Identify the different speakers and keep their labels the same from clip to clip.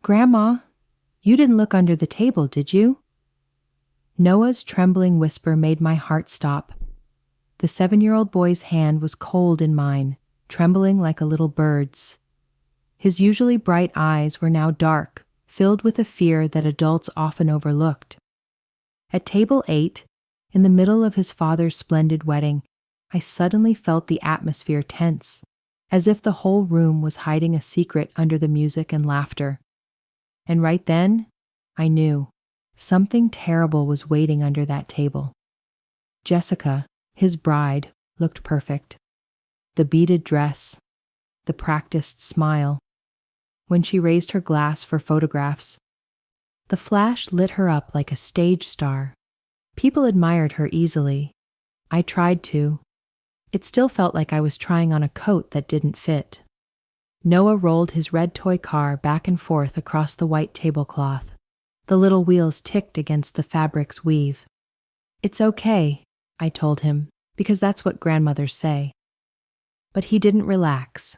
Speaker 1: Grandma, you didn't look under the table, did you? Noah's trembling whisper made my heart stop. The 7-year-old boy's hand was cold in mine, trembling like a little bird's. His usually bright eyes were now dark, filled with a fear that adults often overlooked. At table 8, in the middle of his father's splendid wedding, I suddenly felt the atmosphere tense, as if the whole room was hiding a secret under the music and laughter. And right then, I knew something terrible was waiting under that table. Jessica, his bride, looked perfect. The beaded dress, the practiced smile. When she raised her glass for photographs, the flash lit her up like a stage star. People admired her easily. I tried to. It still felt like I was trying on a coat that didn't fit. Noah rolled his red toy car back and forth across the white tablecloth. The little wheels ticked against the fabric's weave. "It's okay," I told him, because that's what grandmothers say. But he didn't relax.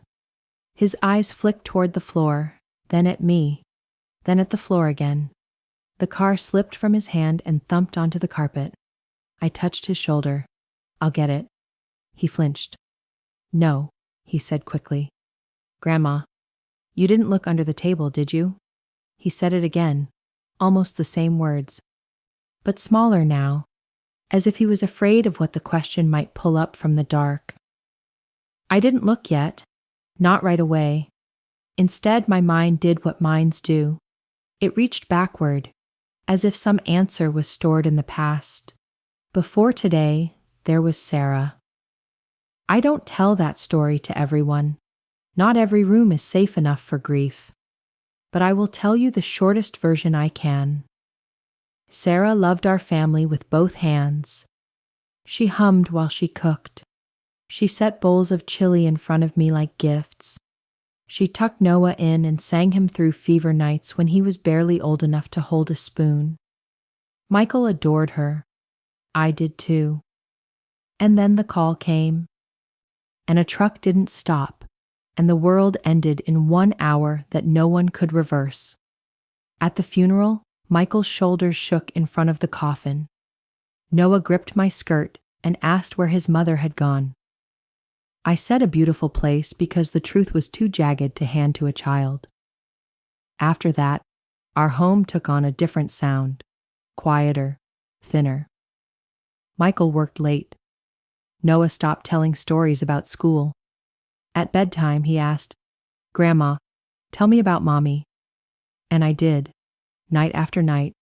Speaker 1: His eyes flicked toward the floor, then at me, then at the floor again. The car slipped from his hand and thumped onto the carpet. I touched his shoulder. "I'll get it." He flinched. "No," he said quickly. "Grandma, you didn't look under the table, did you?" He said it again, almost the same words, but smaller now, as if he was afraid of what the question might pull up from the dark. I didn't look yet, not right away. Instead, my mind did what minds do. It reached backward, as if some answer was stored in the past. Before today, there was Sarah. I don't tell that story to everyone. Not every room is safe enough for grief. But I will tell you the shortest version I can. Sarah loved our family with both hands. She hummed while she cooked. She set bowls of chili in front of me like gifts. She tucked Noah in and sang him through fever nights when he was barely old enough to hold a spoon. Michael adored her. I did too. And then the call came. And a truck didn't stop, and the world ended in 1 hour that no one could reverse. At the funeral, Michael's shoulders shook in front of the coffin. Noah gripped my skirt and asked where his mother had gone. I said a beautiful place because the truth was too jagged to hand to a child. After that, our home took on a different sound, quieter, thinner. Michael worked late. Noah stopped telling stories about school. At bedtime, he asked, "Grandma, tell me about Mommy." And I did, night after night,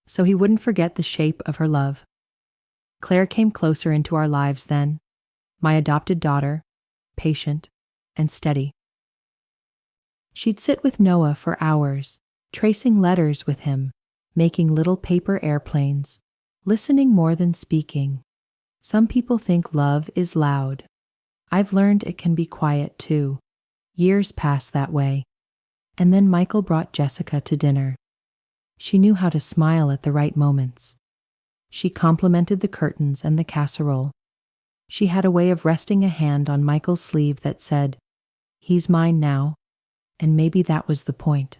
Speaker 1: so he wouldn't forget the shape of her love. Claire came closer into our lives then, my adopted daughter, patient and steady. She'd sit with Noah for hours, tracing letters with him, making little paper airplanes, listening more than speaking. Some people think love is loud. I've learned it can be quiet too. Years passed that way. And then Michael brought Jessica to dinner. She knew how to smile at the right moments. She complimented the curtains and the casserole. She had a way of resting a hand on Michael's sleeve that said, "He's mine now," and maybe that was the point.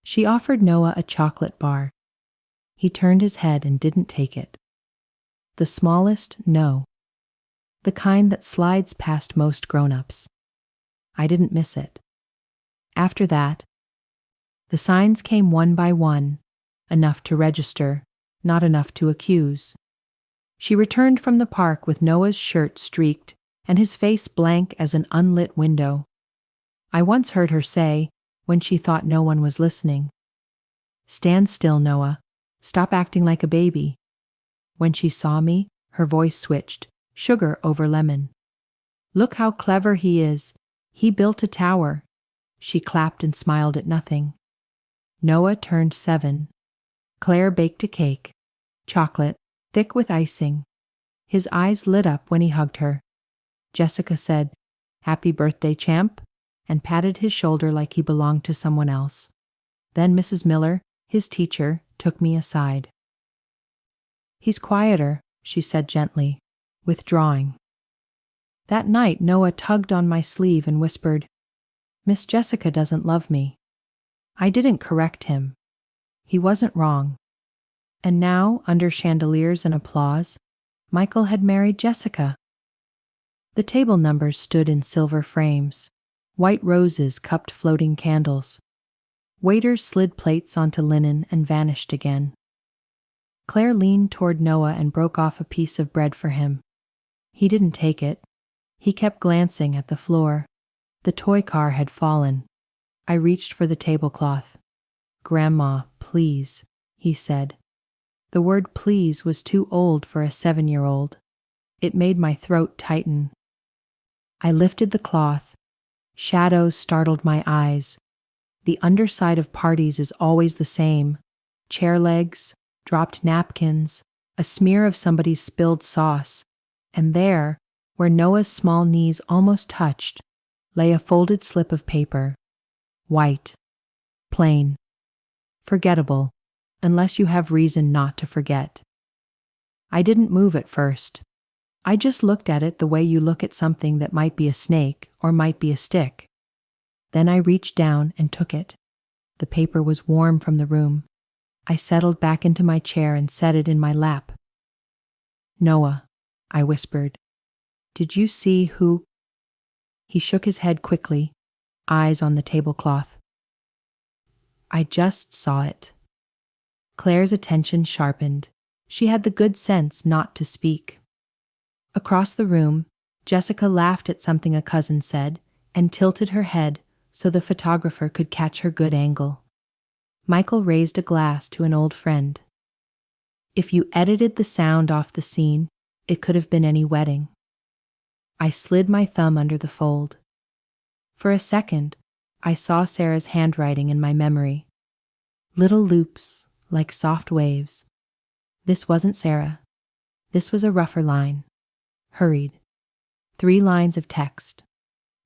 Speaker 1: She offered Noah a chocolate bar. He turned his head and didn't take it. The smallest, no. The kind that slides past most grown-ups. I didn't miss it. After that, the signs came one by one, enough to register, not enough to accuse. She returned from the park with Noah's shirt streaked and his face blank as an unlit window. I once heard her say, when she thought no one was listening, "Stand still, Noah. Stop acting like a baby." When she saw me, her voice switched, sugar over lemon. "Look how clever he is. He built a tower." She clapped and smiled at nothing. Noah turned 7. Claire baked a cake, chocolate, thick with icing. His eyes lit up when he hugged her. Jessica said, "Happy birthday, champ," and patted his shoulder like he belonged to someone else. Then Mrs. Miller, his teacher, took me aside. "He's quieter," she said gently, withdrawing. That night, Noah tugged on my sleeve and whispered, "Miss Jessica doesn't love me." I didn't correct him. He wasn't wrong. And now, under chandeliers and applause, Michael had married Jessica. The table numbers stood in silver frames. White roses cupped floating candles. Waiters slid plates onto linen and vanished again. Claire leaned toward Noah and broke off a piece of bread for him. He didn't take it. He kept glancing at the floor. The toy car had fallen. I reached for the tablecloth. "Grandma, please," he said. The word please was too old for a 7-year-old. It made my throat tighten. I lifted the cloth. Shadows startled my eyes. The underside of parties is always the same. Chair legs, dropped napkins, a smear of somebody's spilled sauce. And there, where Noah's small knees almost touched, lay a folded slip of paper. White. Plain. Forgettable, unless you have reason not to forget. I didn't move at first. I just looked at it the way you look at something that might be a snake or might be a stick. Then I reached down and took it. The paper was warm from the room. I settled back into my chair and set it in my lap. "Noah," I whispered, "did you see who—" He shook his head quickly, eyes on the tablecloth. "I just saw it." Claire's attention sharpened. She had the good sense not to speak. Across the room, Jessica laughed at something a cousin said and tilted her head so the photographer could catch her good angle. Michael raised a glass to an old friend. If you edited the sound off the scene, it could have been any wedding. I slid my thumb under the fold. For a second, I saw Sarah's handwriting in my memory. Little loops, like soft waves. This wasn't Sarah. This was a rougher line. Hurried. 3 lines of text.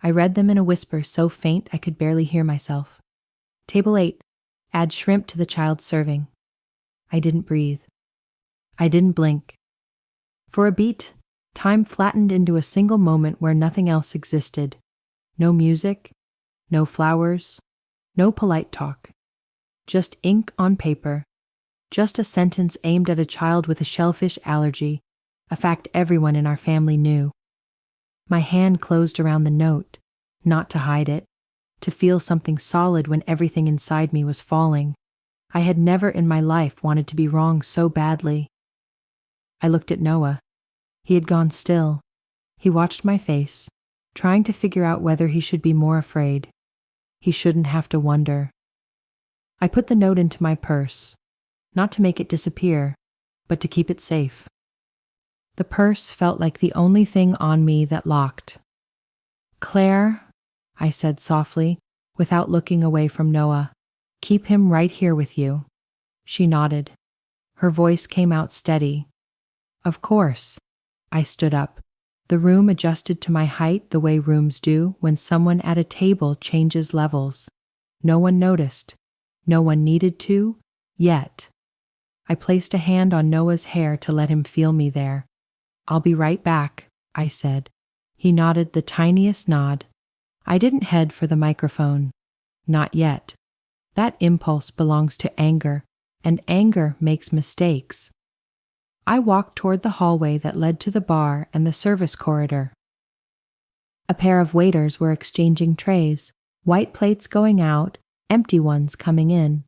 Speaker 1: I read them in a whisper so faint I could barely hear myself. Table 8. Add shrimp to the child's serving. I didn't breathe. I didn't blink. For a beat, time flattened into a single moment where nothing else existed. No music, no flowers, no polite talk. Just ink on paper. Just a sentence aimed at a child with a shellfish allergy, a fact everyone in our family knew. My hand closed around the note, not to hide it, to feel something solid when everything inside me was falling. I had never in my life wanted to be wrong so badly. I looked at Noah. He had gone still. He watched my face, trying to figure out whether he should be more afraid. He shouldn't have to wonder. I put the note into my purse, not to make it disappear, but to keep it safe. The purse felt like the only thing on me that locked. "Claire," I said softly, without looking away from Noah, "keep him right here with you." She nodded. Her voice came out steady. "Of course." I stood up. The room adjusted to my height the way rooms do when someone at a table changes levels. No one noticed. No one needed to, yet. I placed a hand on Noah's hair to let him feel me there. "I'll be right back," I said. He nodded the tiniest nod. I didn't head for the microphone. Not yet. That impulse belongs to anger, and anger makes mistakes. I walked toward the hallway that led to the bar and the service corridor. A pair of waiters were exchanging trays, white plates going out, empty ones coming in.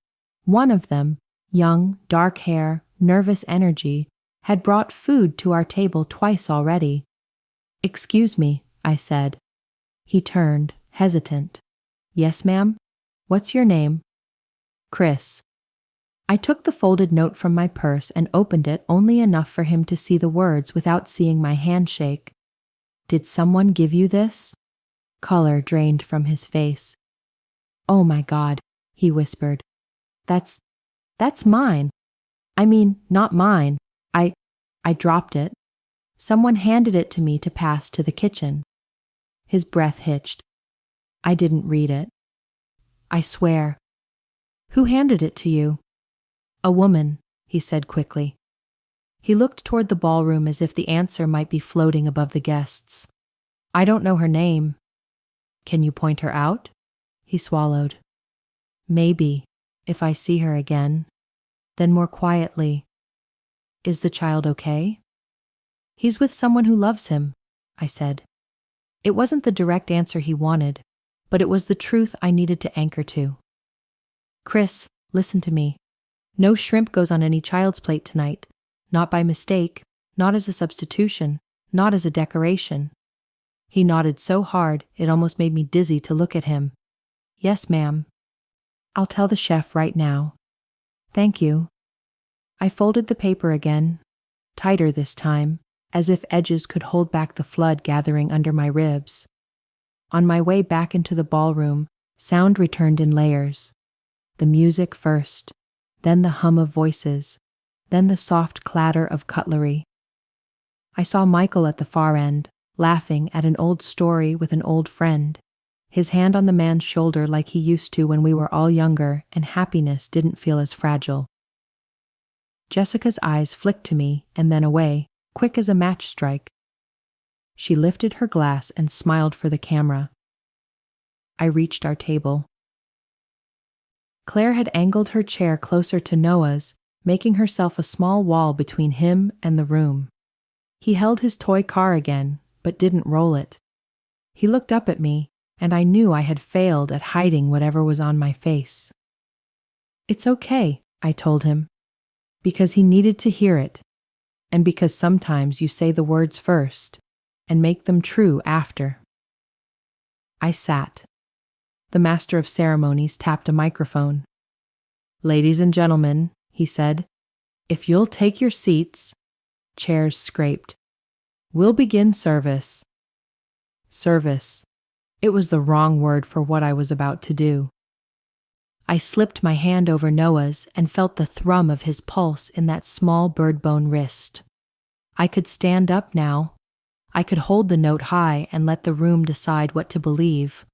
Speaker 1: One of them, young, dark hair, nervous energy, had brought food to our table twice already. "Excuse me," I said. He turned, hesitant. "Yes, ma'am? What's your name?" "Chris." I took the folded note from my purse and opened it only enough for him to see the words without seeing my hand shake. "Did someone give you this?" Color drained from his face. "Oh my God," he whispered. That's mine. I mean, not mine. I dropped it. Someone handed it to me to pass to the kitchen." His breath hitched. "I didn't read it." "I swear." "Who handed it to you?" "A woman," he said quickly. He looked toward the ballroom as if the answer might be floating above the guests. "I don't know her name." "Can you point her out?" He swallowed. Maybe, if I see her again. Then more quietly, is the child okay? He's with someone who loves him, I said. It wasn't the direct answer he wanted, but it was the truth I needed to anchor to. Chris, listen to me. No shrimp goes on any child's plate tonight. Not by mistake, not as a substitution, not as a decoration. He nodded so hard it almost made me dizzy to look at him. Yes, ma'am. I'll tell the chef right now. Thank you. I folded the paper again, tighter this time, as if edges could hold back the flood gathering under my ribs. On my way back into the ballroom, sound returned in layers. The music first, then the hum of voices, then the soft clatter of cutlery. I saw Michael at the far end, laughing at an old story with an old friend, his hand on the man's shoulder like he used to when we were all younger and happiness didn't feel as fragile. Jessica's eyes flicked to me and then away, quick as a match strike. She lifted her glass and smiled for the camera. I reached our table. Claire had angled her chair closer to Noah's, making herself a small wall between him and the room. He held his toy car again, but didn't roll it. He looked up at me, and I knew I had failed at hiding whatever was on my face. It's okay, I told him, because he needed to hear it, and because sometimes you say the words first and make them true after. I sat. The master of ceremonies tapped a microphone. Ladies and gentlemen, he said, if you'll take your seats. Chairs scraped. We'll begin service. Service. It was the wrong word for what I was about to do. I slipped my hand over Noah's and felt the thrum of his pulse in that small bird bone wrist. I could stand up now. I could hold the note high and let the room decide what to believe.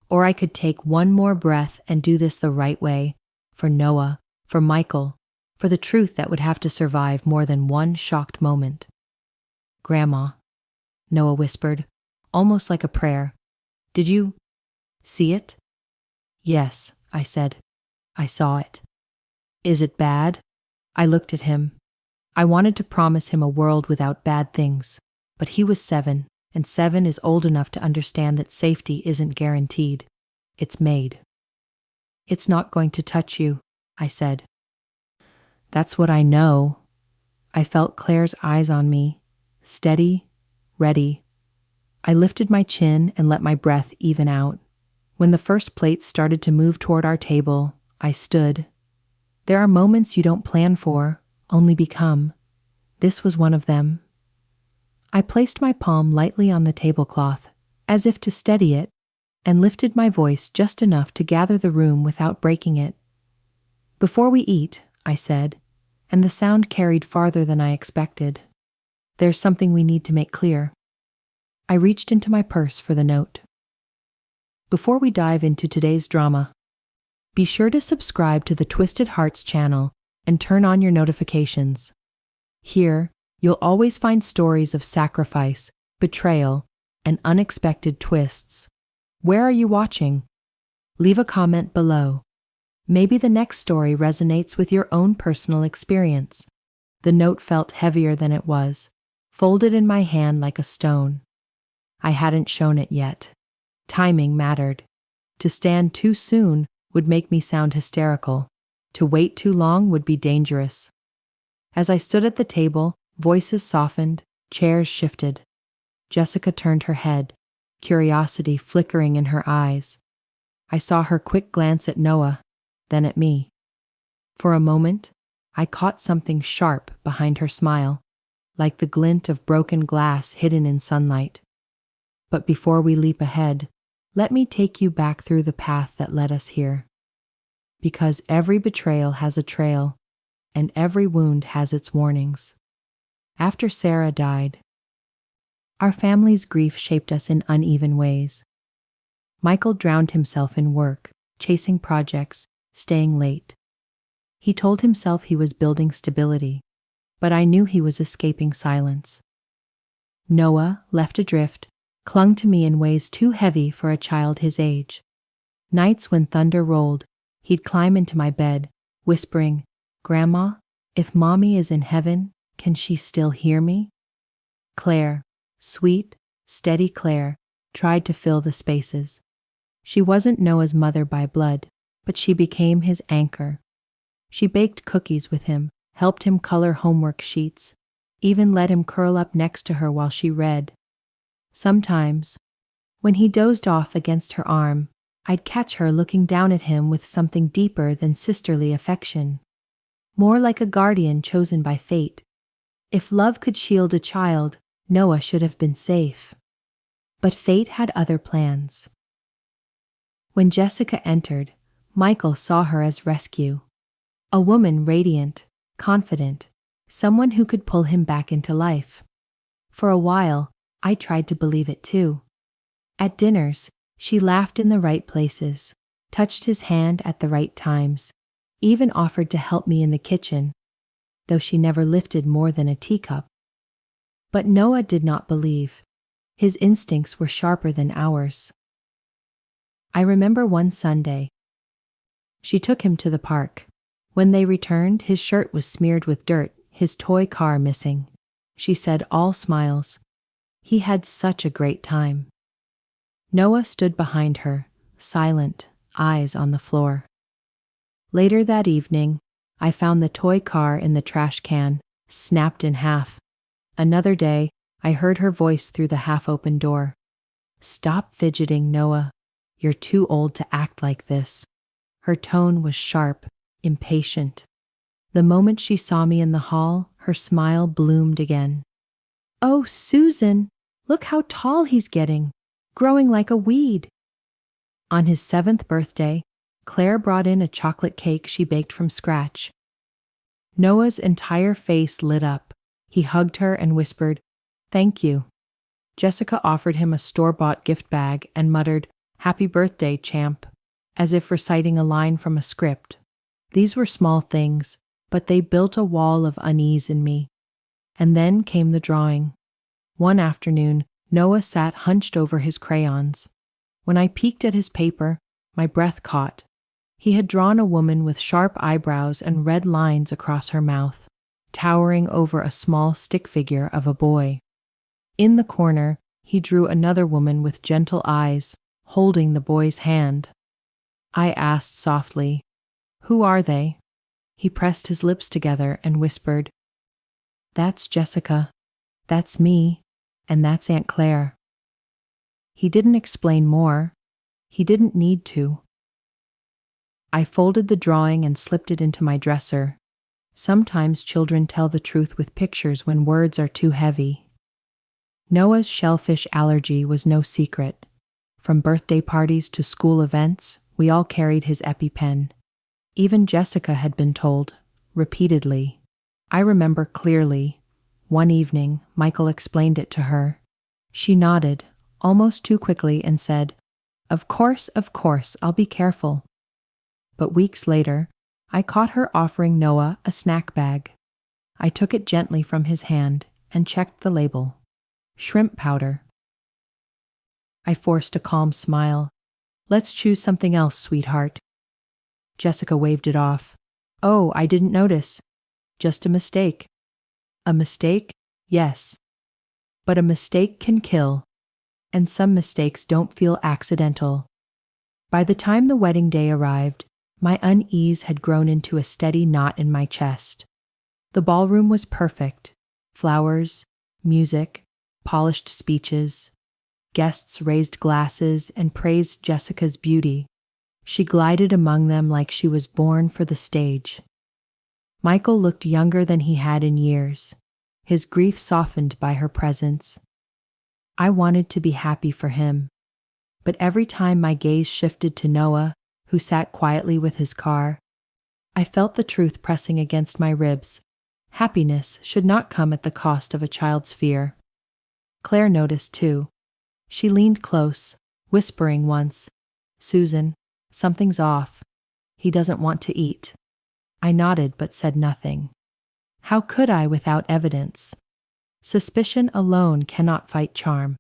Speaker 1: Or I could take one more breath and do this the right way, for Noah, for Michael, for the truth that would have to survive more than one shocked moment. Grandma, Noah whispered, almost like a prayer. Did you see it? Yes, I said. I saw it. Is it bad? I looked at him. I wanted to promise him a world without bad things, but he was 7, and 7 is old enough to understand that safety isn't guaranteed. It's made. It's not going to touch you, I said. That's what I know. I felt Claire's eyes on me, steady, ready. I lifted my chin and let my breath even out. When the first plates started to move toward our table, I stood. There are moments you don't plan for, only become. This was one of them. I placed my palm lightly on the tablecloth, as if to steady it, and lifted my voice just enough to gather the room without breaking it. Before we eat, I said, and the sound carried farther than I expected. There's something we need to make clear. I reached into my purse for the note. Before we dive into today's drama, be sure to subscribe to the Twisted Hearts channel and turn on your notifications. Here, you'll always find stories of sacrifice, betrayal, and unexpected twists. Where are you watching? Leave a comment below. Maybe the next story resonates with your own personal experience. The note felt heavier than it was, folded in my hand like a stone. I hadn't shown it yet. Timing mattered. To stand too soon would make me sound hysterical. To wait too long would be dangerous. As I stood at the table, voices softened, chairs shifted. Jessica turned her head, curiosity flickering in her eyes. I saw her quick glance at Noah, then at me. For a moment, I caught something sharp behind her smile, like the glint of broken glass hidden in sunlight. But before we leap ahead, let me take you back through the path that led us here. Because every betrayal has a trail, and every wound has its warnings. After Sarah died, our family's grief shaped us in uneven ways. Michael drowned himself in work, chasing projects, staying late. He told himself he was building stability, but I knew he was escaping silence. Noah, left adrift, clung to me in ways too heavy for a child his age. Nights when thunder rolled, He'd climb into my bed, whispering, "Grandma, if Mommy is in heaven, can she still hear me?" Claire, sweet, steady Claire, tried to fill the spaces. She wasn't Noah's mother by blood, but she became his anchor. She baked cookies with him, helped him color homework sheets, even let him curl up next to her while she read. Sometimes, when he dozed off against her arm, I'd catch her looking down at him with something deeper than sisterly affection, more like a guardian chosen by fate. If love could shield a child, Noah should have been safe. But fate had other plans. When Jessica entered, Michael saw her as rescue. A woman radiant, confident, someone who could pull him back into life. For a while, I tried to believe it too. At dinners, she laughed in the right places, touched his hand at the right times, even offered to help me in the kitchen, though she never lifted more than a teacup. But Noah did not believe. His instincts were sharper than ours. I remember one Sunday. She took him to the park. When they returned, his shirt was smeared with dirt, his toy car missing. She said, all smiles. He had such a great time. Noah stood behind her, silent, eyes on the floor. Later that evening, I found the toy car in the trash can, snapped in half. Another day, I heard her voice through the half-open door. "Stop fidgeting, Noah. You're too old to act like this." Her tone was sharp, impatient. The moment she saw me in the hall, her smile bloomed again. "Oh, Susan, look how tall he's getting, growing like a weed." On his 7th birthday, Claire brought in a chocolate cake she baked from scratch. Noah's entire face lit up. He hugged her and whispered, "Thank you." Jessica offered him a store-bought gift bag and muttered, "Happy birthday, champ," as if reciting a line from a script. These were small things, but they built a wall of unease in me. And then came the drawing. One afternoon, Noah sat hunched over his crayons. When I peeked at his paper, my breath caught. He had drawn a woman with sharp eyebrows and red lines across her mouth, towering over a small stick figure of a boy. In the corner, he drew another woman with gentle eyes, holding the boy's hand. I asked softly, "Who are they?" He pressed his lips together and whispered, "That's Jessica, that's me, and that's Aunt Claire." He didn't explain more. He didn't need to. I folded the drawing and slipped it into my dresser. Sometimes children tell the truth with pictures when words are too heavy. Noah's shellfish allergy was no secret. From birthday parties to school events, we all carried his EpiPen. Even Jessica had been told, repeatedly. I remember clearly. One evening, Michael explained it to her. She nodded, almost too quickly, and said, of course, I'll be careful." But weeks later, I caught her offering Noah a snack bag. I took it gently from his hand and checked the label. Shrimp powder. I forced a calm smile. "Let's choose something else, sweetheart." Jessica waved it off. "Oh, I didn't notice. Just a mistake." "A mistake? Yes. But a mistake can kill, and some mistakes don't feel accidental." By the time the wedding day arrived, my unease had grown into a steady knot in my chest. The ballroom was perfect. Flowers, music, polished speeches. Guests raised glasses and praised Jessica's beauty. She glided among them like she was born for the stage. Michael looked younger than he had in years, his grief softened by her presence. I wanted to be happy for him, but every time my gaze shifted to Noah, who sat quietly with his car, I felt the truth pressing against my ribs. Happiness should not come at the cost of a child's fear. Claire noticed too. She leaned close, whispering once, "Susan, something's off. He doesn't want to eat." I nodded but said nothing. How could I without evidence? Suspicion alone cannot fight charm.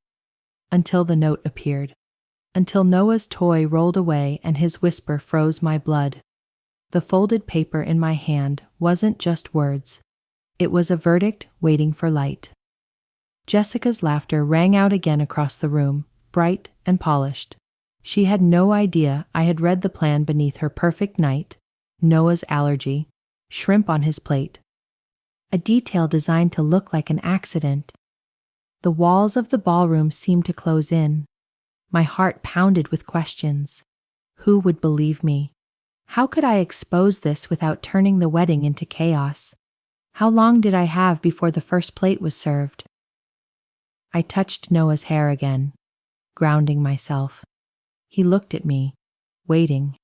Speaker 1: Until the note appeared. Until Noah's toy rolled away and his whisper froze my blood. The folded paper in my hand wasn't just words. It was a verdict waiting for light. Jessica's laughter rang out again across the room, bright and polished. She had no idea I had read the plan beneath her perfect night, Noah's allergy, shrimp on his plate. A detail designed to look like an accident. The walls of the ballroom seemed to close in. My heart pounded with questions. Who would believe me? How could I expose this without turning the wedding into chaos? How long did I have before the first plate was served? I touched Noah's hair again, grounding myself. He looked at me, waiting.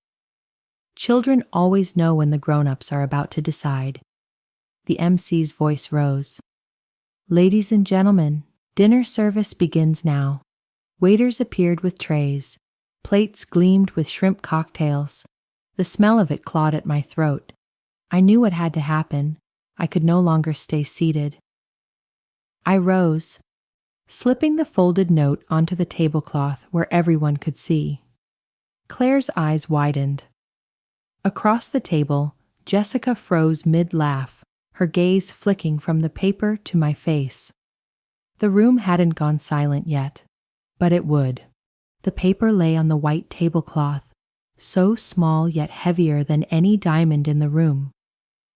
Speaker 1: Children always know when the grown-ups are about to decide. The MC's voice rose. Ladies and gentlemen, dinner service begins now. Waiters appeared with trays. Plates gleamed with shrimp cocktails. The smell of it clawed at my throat. I knew what had to happen. I could no longer stay seated. I rose, slipping the folded note onto the tablecloth where everyone could see. Claire's eyes widened. Across the table, Jessica froze mid-laugh, her gaze flicking from the paper to my face. The room hadn't gone silent yet, but it would. The paper lay on the white tablecloth, so small yet heavier than any diamond in the room.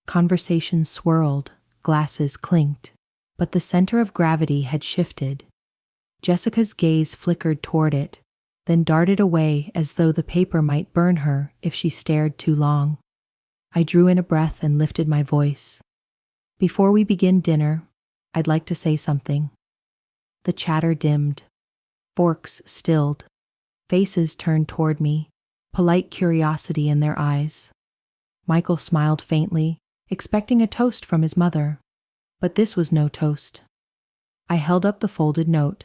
Speaker 1: Conversation swirled, glasses clinked, but the center of gravity had shifted. Jessica's gaze flickered toward it, then darted away as though the paper might burn her if she stared too long. I drew in a breath and lifted my voice. Before we begin dinner, I'd like to say something. The chatter dimmed. Forks stilled. Faces turned toward me, polite curiosity in their eyes. Michael smiled faintly, expecting a toast from his mother. But this was no toast. I held up the folded note.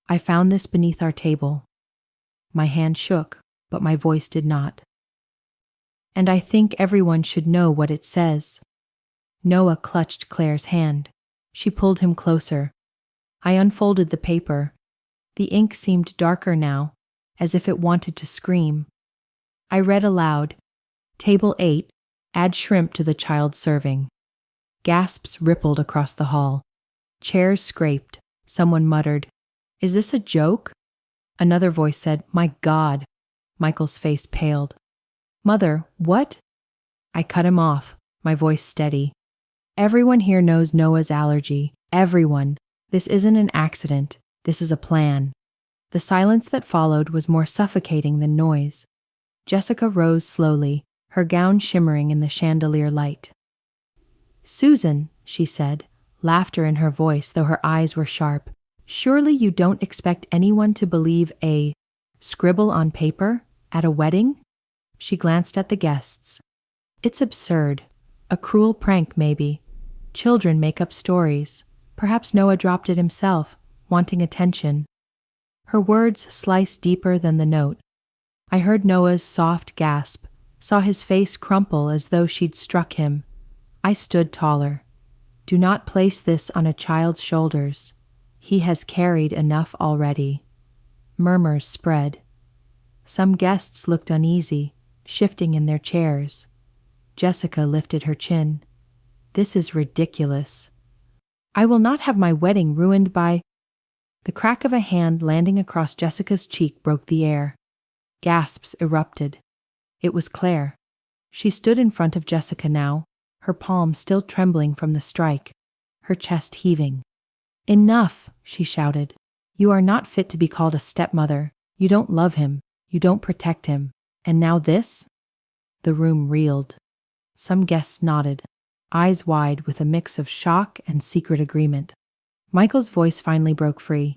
Speaker 1: I found this beneath our table. My hand shook, but my voice did not. And I think everyone should know what it says. Noah clutched Claire's hand. She pulled him closer. I unfolded the paper. The ink seemed darker now, as if it wanted to scream. I read aloud, Table 8, add shrimp to the child's serving. Gasps rippled across the hall. Chairs scraped. Someone muttered, Is this a joke? Another voice said, My God. Michael's face paled. Mother, what? I cut him off, my voice steady. Everyone here knows Noah's allergy. Everyone. This isn't an accident. This is a plan. The silence that followed was more suffocating than noise. Jessica rose slowly, her gown shimmering in the chandelier light. Susan, she said, laughter in her voice though her eyes were sharp. Surely you don't expect anyone to believe a scribble on paper at a wedding? She glanced at the guests. It's absurd. A cruel prank, maybe. Children make up stories. Perhaps Noah dropped it himself, wanting attention. Her words sliced deeper than the note. I heard Noah's soft gasp, saw his face crumple as though she'd struck him. I stood taller. Do not place this on a child's shoulders. He has carried enough already. Murmurs spread. Some guests looked uneasy, shifting in their chairs. Jessica lifted her chin. This is ridiculous. I will not have my wedding ruined by... The crack of a hand landing across Jessica's cheek broke the air. Gasps erupted. It was Claire. She stood in front of Jessica now, her palm still trembling from the strike, her chest heaving. Enough, she shouted. You are not fit to be called a stepmother. You don't love him. You don't protect him. And now this? The room reeled. Some guests nodded, eyes wide with a mix of shock and secret agreement. Michael's voice finally broke free.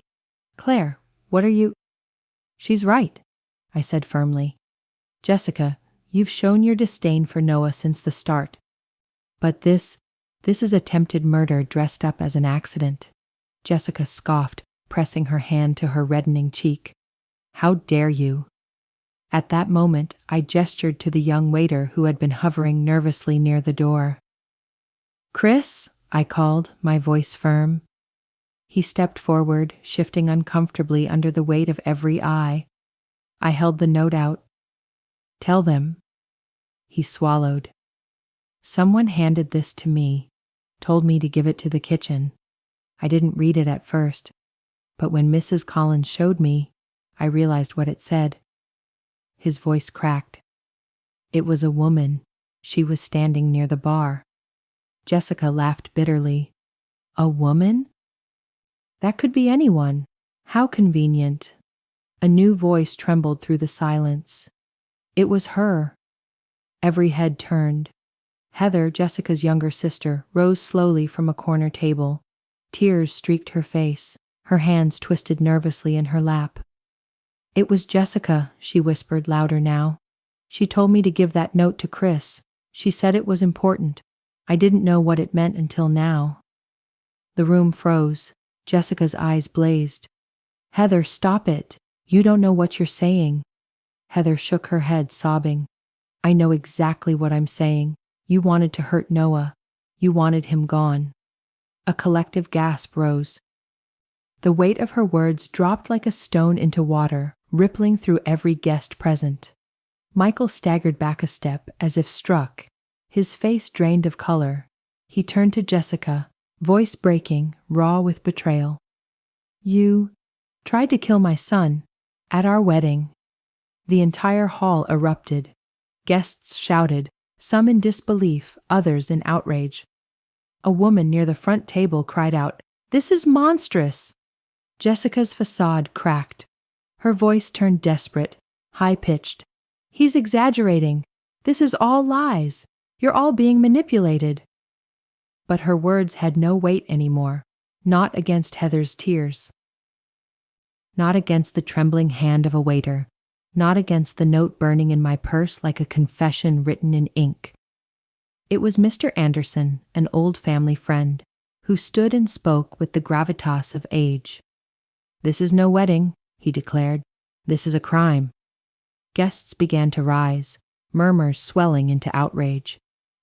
Speaker 1: Claire, what are you... She's right, I said firmly. Jessica, you've shown your disdain for Noah since the start. But this is attempted murder dressed up as an accident. Jessica scoffed, pressing her hand to her reddening cheek. How dare you? At that moment, I gestured to the young waiter who had been hovering nervously near the door. Chris, I called, my voice firm. He stepped forward, shifting uncomfortably under the weight of every eye. I held the note out. Tell them. He swallowed. Someone handed this to me, told me to give it to the kitchen. I didn't read it at first, but when Mrs. Collins showed me, I realized what it said. His voice cracked. It was a woman. She was standing near the bar. Jessica laughed bitterly. A woman? That could be anyone. How convenient. A new voice trembled through the silence. It was her. Every head turned. Heather, Jessica's younger sister, rose slowly from a corner table. Tears streaked her face. Her hands twisted nervously in her lap. It was Jessica, she whispered louder now. She told me to give that note to Chris. She said it was important. I didn't know what it meant until now. The room froze. Jessica's eyes blazed. Heather, stop it. You don't know what you're saying. Heather shook her head, sobbing. I know exactly what I'm saying. You wanted to hurt Noah. You wanted him gone. A collective gasp rose. The weight of her words dropped like a stone into water, rippling through every guest present. Michael staggered back a step as if struck, his face drained of color. He turned to Jessica, voice breaking, raw with betrayal. You tried to kill my son at our wedding. The entire hall erupted. Guests shouted, some in disbelief, others in outrage. A woman near the front table cried out, "This is monstrous!" Jessica's facade cracked. Her voice turned desperate, high-pitched. He's exaggerating. This is all lies. You're all being manipulated. But her words had no weight anymore, not against Heather's tears. Not against the trembling hand of a waiter, not against the note burning in my purse like a confession written in ink. It was Mr. Anderson, an old family friend, who stood and spoke with the gravitas of age. This is no wedding, he declared. This is a crime. Guests began to rise, murmurs swelling into outrage.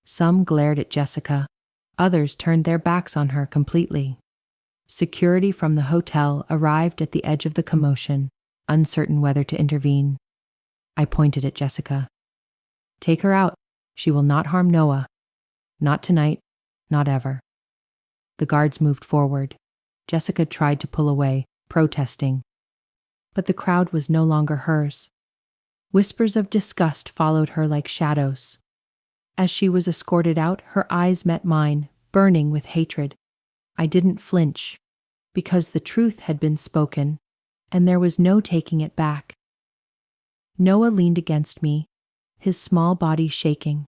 Speaker 1: Some glared at Jessica. Others turned their backs on her completely. Security from the hotel arrived at the edge of the commotion, uncertain whether to intervene. I pointed at Jessica. Take her out. She will not harm Noah. Not tonight, not ever. The guards moved forward. Jessica tried to pull away, protesting. But the crowd was no longer hers. Whispers of disgust followed her like shadows. As she was escorted out, her eyes met mine, burning with hatred. I didn't flinch, because the truth had been spoken, and there was no taking it back. Noah leaned against me, his small body shaking.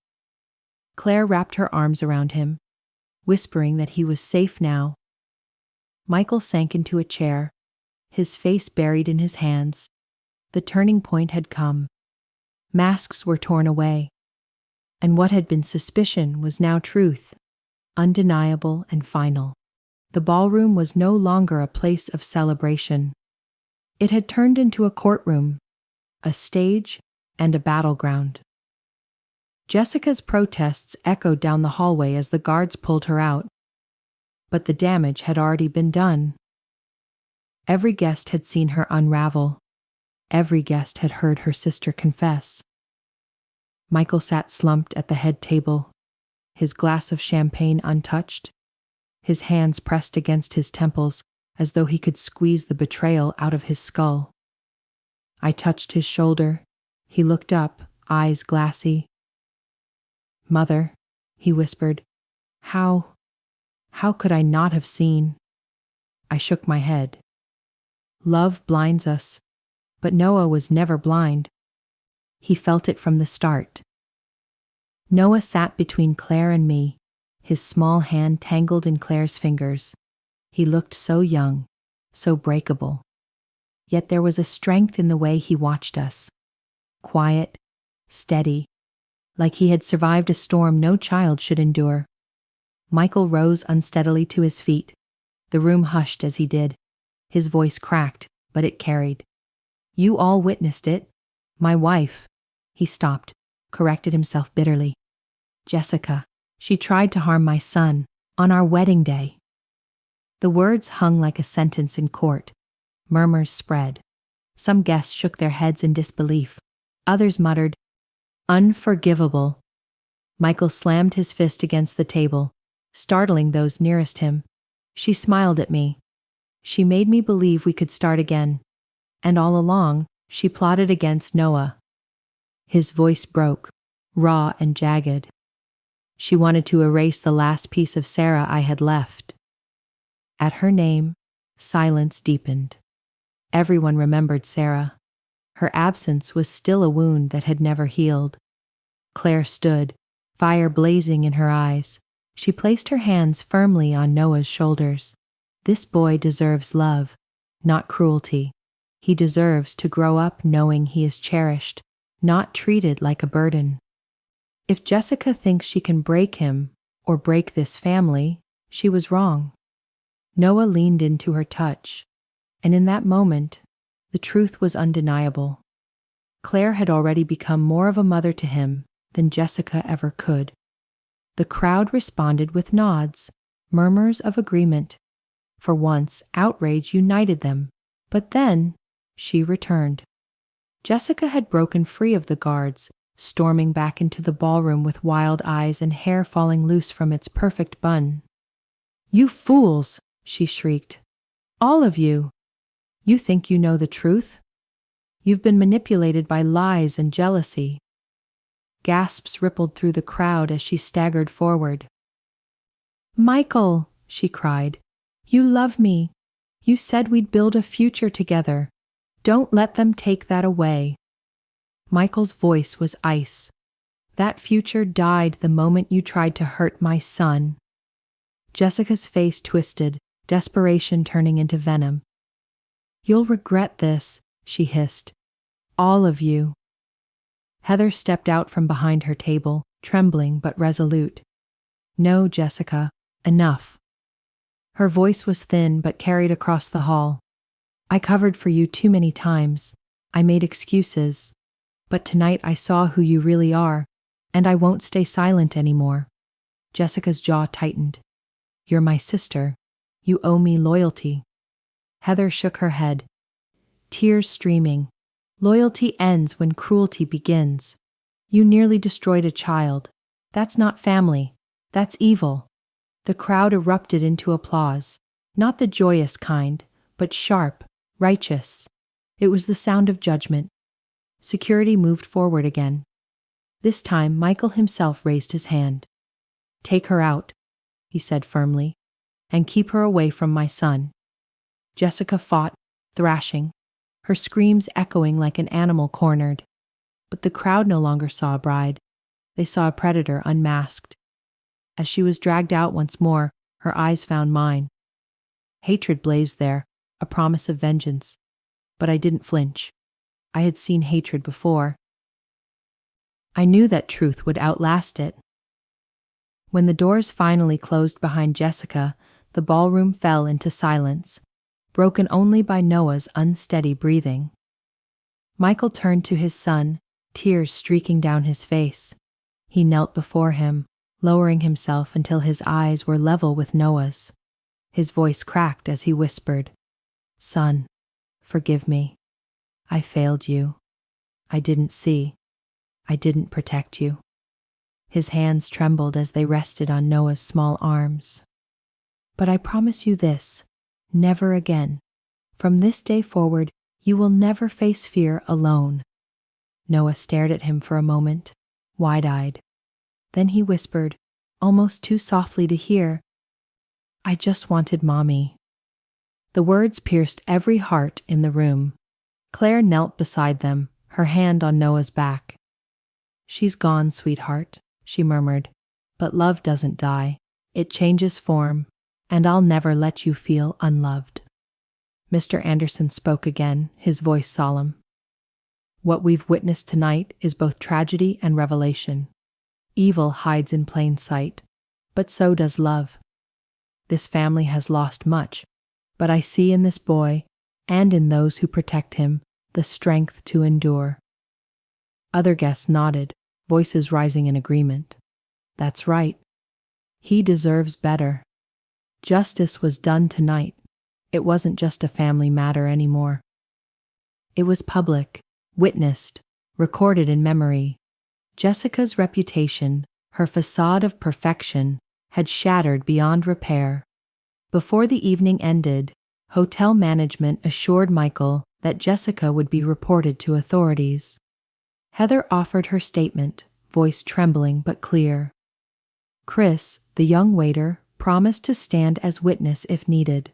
Speaker 1: Claire wrapped her arms around him, whispering that he was safe now. Michael sank into a chair, his face buried in his hands. The turning point had come. Masks were torn away, and what had been suspicion was now truth, undeniable and final. The ballroom was no longer a place of celebration. It had turned into a courtroom, a stage, and a battleground. Jessica's protests echoed down the hallway as the guards pulled her out. But the damage had already been done. Every guest had seen her unravel. Every guest had heard her sister confess. Michael sat slumped at the head table, his glass of champagne untouched, his hands pressed against his temples as though he could squeeze the betrayal out of his skull. I touched his shoulder. He looked up, eyes glassy. Mother, he whispered, how could I not have seen? I shook my head. Love blinds us, but Noah was never blind. He felt it from the start. Noah sat between Claire and me, his small hand tangled in Claire's fingers. He looked so young, so breakable. Yet there was a strength in the way he watched us. Quiet, steady, like he had survived a storm no child should endure. Michael rose unsteadily to his feet. The room hushed as he did. His voice cracked, but it carried. You all witnessed it. My wife. He stopped, corrected himself bitterly. Jessica. She tried to harm my son on our wedding day. The words hung like a sentence in court. Murmurs spread. Some guests shook their heads in disbelief. Others muttered, unforgivable, Michael slammed his fist against the table, startling those nearest him. She smiled at me. She made me believe we could start again. And all along, she plotted against Noah. His voice broke, raw and jagged. She wanted to erase the last piece of Sarah I had left. At her name, silence deepened. Everyone remembered Sarah. Her absence was still a wound that had never healed. Claire stood, fire blazing in her eyes. She placed her hands firmly on Noah's shoulders. This boy deserves love, not cruelty. He deserves to grow up knowing he is cherished, not treated like a burden. If Jessica thinks she can break him or break this family, she was wrong. Noah leaned into her touch, and in that moment, the truth was undeniable. Claire had already become more of a mother to him than Jessica ever could. The crowd responded with nods, murmurs of agreement. For once, outrage united them, but then she returned. Jessica had broken free of the guards, storming back into the ballroom with wild eyes and hair falling loose from its perfect bun. "You fools!" she shrieked. "All of you! You think you know the truth? You've been manipulated by lies and jealousy." Gasps rippled through the crowd as she staggered forward. "Michael," she cried, "you love me. You said we'd build a future together. Don't let them take that away." Michael's voice was ice. "That future died the moment you tried to hurt my son." Jessica's face twisted, desperation turning into venom. "You'll regret this," she hissed. "All of you." Heather stepped out from behind her table, trembling but resolute. "No, Jessica, enough." Her voice was thin but carried across the hall. "I covered for you too many times. I made excuses. But tonight I saw who you really are, and I won't stay silent anymore." Jessica's jaw tightened. "You're my sister. You owe me loyalty." Heather shook her head, tears streaming. "Loyalty ends when cruelty begins. You nearly destroyed a child. That's not family. That's evil." The crowd erupted into applause, not the joyous kind, but sharp, righteous. It was the sound of judgment. Security moved forward again. This time, Michael himself raised his hand. "Take her out," he said firmly, "and keep her away from my son." Jessica fought, thrashing, her screams echoing like an animal cornered. But the crowd no longer saw a bride. They saw a predator unmasked. As she was dragged out once more, her eyes found mine. Hatred blazed there, a promise of vengeance. But I didn't flinch. I had seen hatred before. I knew that truth would outlast it. When the doors finally closed behind Jessica, the ballroom fell into silence, broken only by Noah's unsteady breathing. Michael turned to his son, tears streaking down his face. He knelt before him, lowering himself until his eyes were level with Noah's. His voice cracked as he whispered, "Son, forgive me. I failed you. I didn't see. I didn't protect you." His hands trembled as they rested on Noah's small arms. "But I promise you this, never again. From this day forward, you will never face fear alone." Noah stared at him for a moment, wide-eyed. Then he whispered, almost too softly to hear, "I just wanted Mommy." The words pierced every heart in the room. Claire knelt beside them, her hand on Noah's back. "She's gone, sweetheart," she murmured, "but love doesn't die. It changes form, and I'll never let you feel unloved." Mr. Anderson spoke again, his voice solemn. "What we've witnessed tonight is both tragedy and revelation. Evil hides in plain sight, but so does love. This family has lost much, but I see in this boy, and in those who protect him, the strength to endure." Other guests nodded, voices rising in agreement. "That's right. He deserves better." Justice was done tonight. It wasn't just a family matter anymore. It was public, witnessed, recorded in memory. Jessica's reputation, her facade of perfection, had shattered beyond repair. Before the evening ended, hotel management assured Michael that Jessica would be reported to authorities. Heather offered her statement, voice trembling but clear. Chris, the young waiter, promised to stand as witness if needed.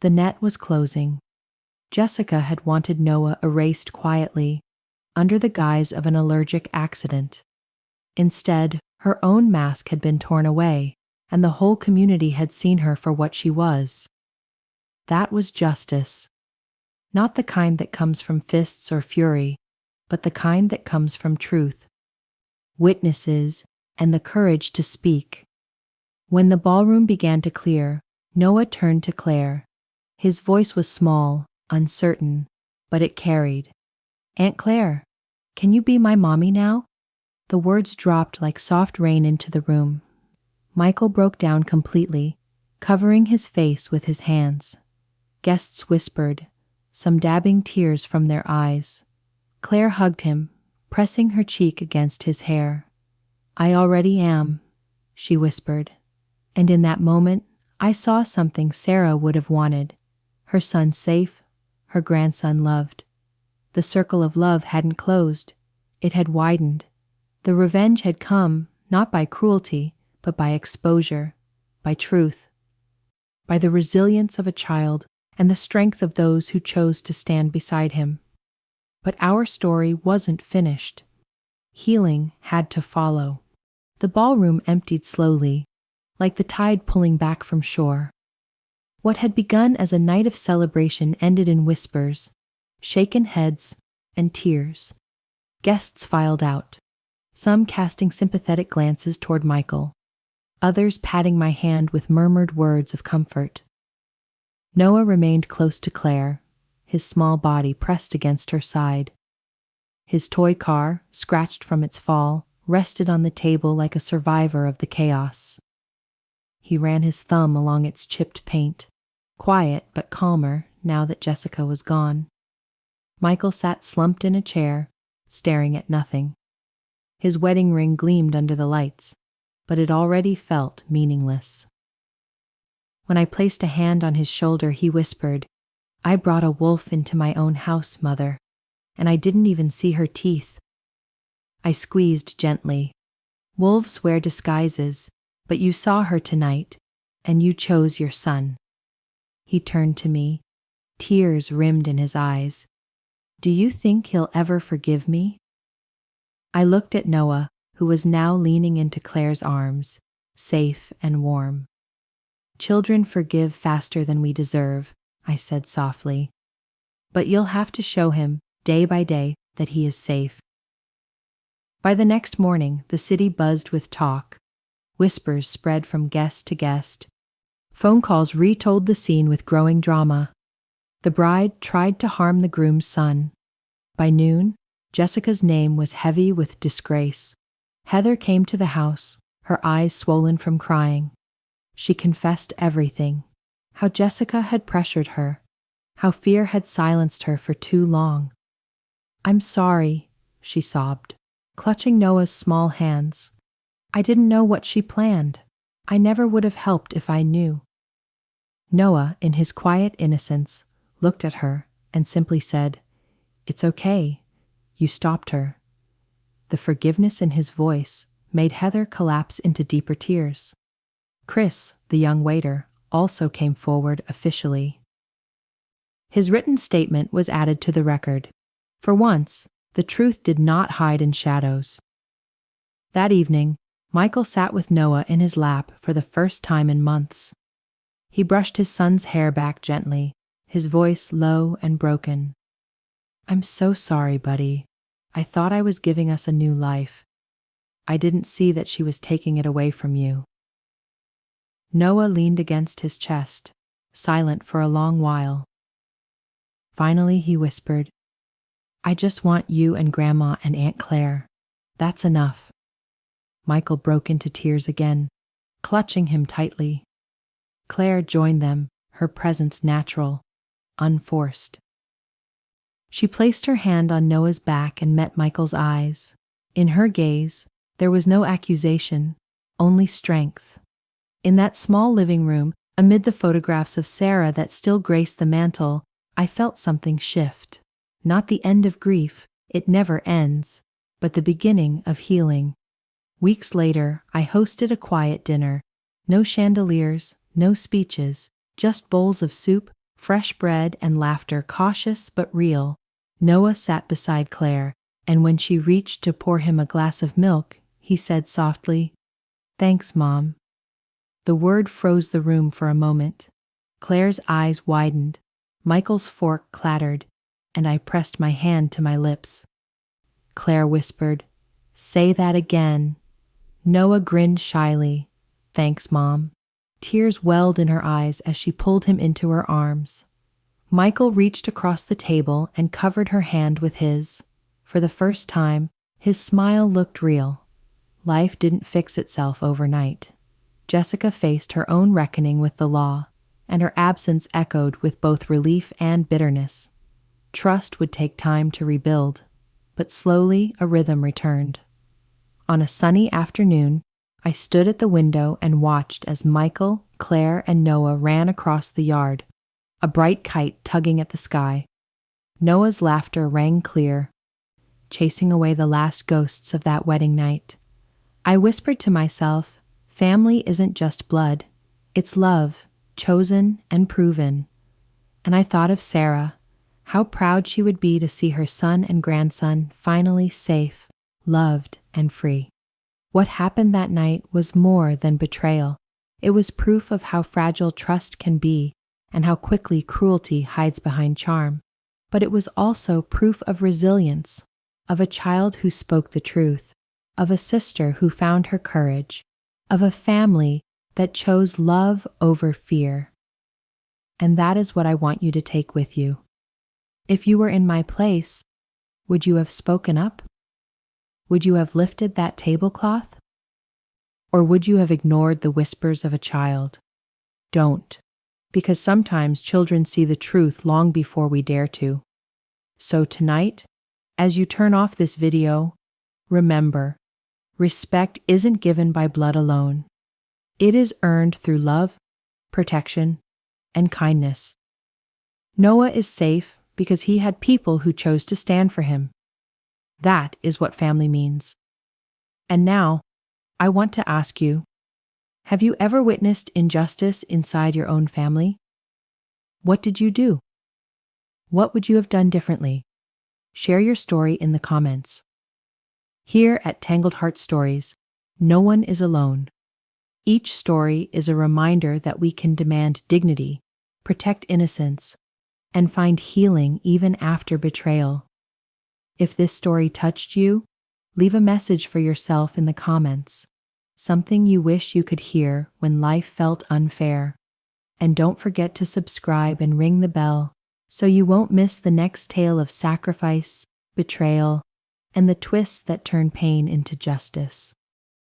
Speaker 1: The net was closing. Jessica had wanted Noah erased quietly, under the guise of an allergic accident. Instead, her own mask had been torn away, and the whole community had seen her for what she was. That was justice. Not the kind that comes from fists or fury, but the kind that comes from truth, witnesses, and the courage to speak. When the ballroom began to clear, Noah turned to Claire. His voice was small, uncertain, but it carried. "Aunt Claire, can you be my mommy now?" The words dropped like soft rain into the room. Michael broke down completely, covering his face with his hands. Guests whispered, some dabbing tears from their eyes. Claire hugged him, pressing her cheek against his hair. "I already am," she whispered. And in that moment, I saw something Sarah would have wanted. Her son safe, her grandson loved. The circle of love hadn't closed. It had widened. The revenge had come, not by cruelty, but by exposure, by truth, by the resilience of a child and the strength of those who chose to stand beside him. But our story wasn't finished. Healing had to follow. The ballroom emptied slowly, like the tide pulling back from shore. What had begun as a night of celebration ended in whispers, shaken heads, and tears. Guests filed out, some casting sympathetic glances toward Michael, others patting my hand with murmured words of comfort. Noah remained close to Claire, his small body pressed against her side. His toy car, scratched from its fall, rested on the table like a survivor of the chaos. He ran his thumb along its chipped paint, quiet but calmer now that Jessica was gone. Michael sat slumped in a chair, staring at nothing. His wedding ring gleamed under the lights, but it already felt meaningless. When I placed a hand on his shoulder, he whispered, "I brought a wolf into my own house, Mother, and I didn't even see her teeth." I squeezed gently. "Wolves wear disguises, but you saw her tonight, and you chose your son." He turned to me, tears rimmed in his eyes. "Do you think he'll ever forgive me?" I looked at Noah, who was now leaning into Claire's arms, safe and warm. "Children forgive faster than we deserve," I said softly. "But you'll have to show him, day by day, that he is safe." By the next morning, the city buzzed with talk. Whispers spread from guest to guest. Phone calls retold the scene with growing drama. The bride tried to harm the groom's son. By noon, Jessica's name was heavy with disgrace. Heather came to the house, her eyes swollen from crying. She confessed everything, how Jessica had pressured her, how fear had silenced her for too long. "I'm sorry," she sobbed, clutching Noah's small hands. "I didn't know what she planned. I never would have helped if I knew." Noah, in his quiet innocence, looked at her and simply said, "It's okay. You stopped her." The forgiveness in his voice made Heather collapse into deeper tears. Chris, the young waiter, also came forward officially. His written statement was added to the record. For once, the truth did not hide in shadows. That evening, Michael sat with Noah in his lap for the first time in months. He brushed his son's hair back gently, his voice low and broken. "I'm so sorry, buddy. I thought I was giving us a new life. I didn't see that she was taking it away from you." Noah leaned against his chest, silent for a long while. Finally, he whispered, "I just want you and Grandma and Aunt Claire. That's enough." Michael broke into tears again, clutching him tightly. Claire joined them, her presence natural, unforced. She placed her hand on Noah's back and met Michael's eyes. In her gaze, There was no accusation, only strength. In that small living room, amid the photographs of Sarah that still graced the mantel, I felt something shift. Not the end of grief, it never ends, but the beginning of healing. Weeks later, I hosted a quiet dinner. No chandeliers, no speeches, just bowls of soup, fresh bread, and laughter, cautious but real. Noah sat beside Claire, and when she reached to pour him a glass of milk, he said softly, "Thanks, Mom." The word froze the room for a moment. Claire's eyes widened, Michael's fork clattered, and I pressed my hand to my lips. Claire whispered, "Say that again." Noah grinned shyly. "Thanks, Mom." Tears welled in her eyes as she pulled him into her arms. Michael reached across the table and covered her hand with his. For the first time, his smile looked real. Life didn't fix itself overnight. Jessica faced her own reckoning with the law, and her absence echoed with both relief and bitterness. Trust would take time to rebuild, but slowly a rhythm returned. On a sunny afternoon, I stood at the window and watched as Michael, Claire, and Noah ran across the yard, a bright kite tugging at the sky. Noah's laughter rang clear, chasing away the last ghosts of that wedding night. I whispered to myself, family isn't just blood, it's love, chosen and proven. And I thought of Sarah, how proud she would be to see her son and grandson finally safe, loved, and free. What happened that night was more than betrayal. It was proof of how fragile trust can be and how quickly cruelty hides behind charm. But it was also proof of resilience, of a child who spoke the truth, of a sister who found her courage, of a family that chose love over fear. And that is what I want you to take with you. If you were in my place, would you have spoken up? Would you have lifted that tablecloth? Or would you have ignored the whispers of a child? Don't, because sometimes children see the truth long before we dare to. So tonight, as you turn off this video, remember, respect isn't given by blood alone. It is earned through love, protection, and kindness. Noah is safe because he had people who chose to stand for him. That is what family means. And now, I want to ask you, have you ever witnessed injustice inside your own family? What did you do? What would you have done differently? Share your story in the comments. Here at Tangled Heart Stories, no one is alone. Each story is a reminder that we can demand dignity, protect innocence, and find healing even after betrayal. If this story touched you, leave a message for yourself in the comments, something you wish you could hear when life felt unfair. And don't forget to subscribe and ring the bell so you won't miss the next tale of sacrifice, betrayal, and the twists that turn pain into justice.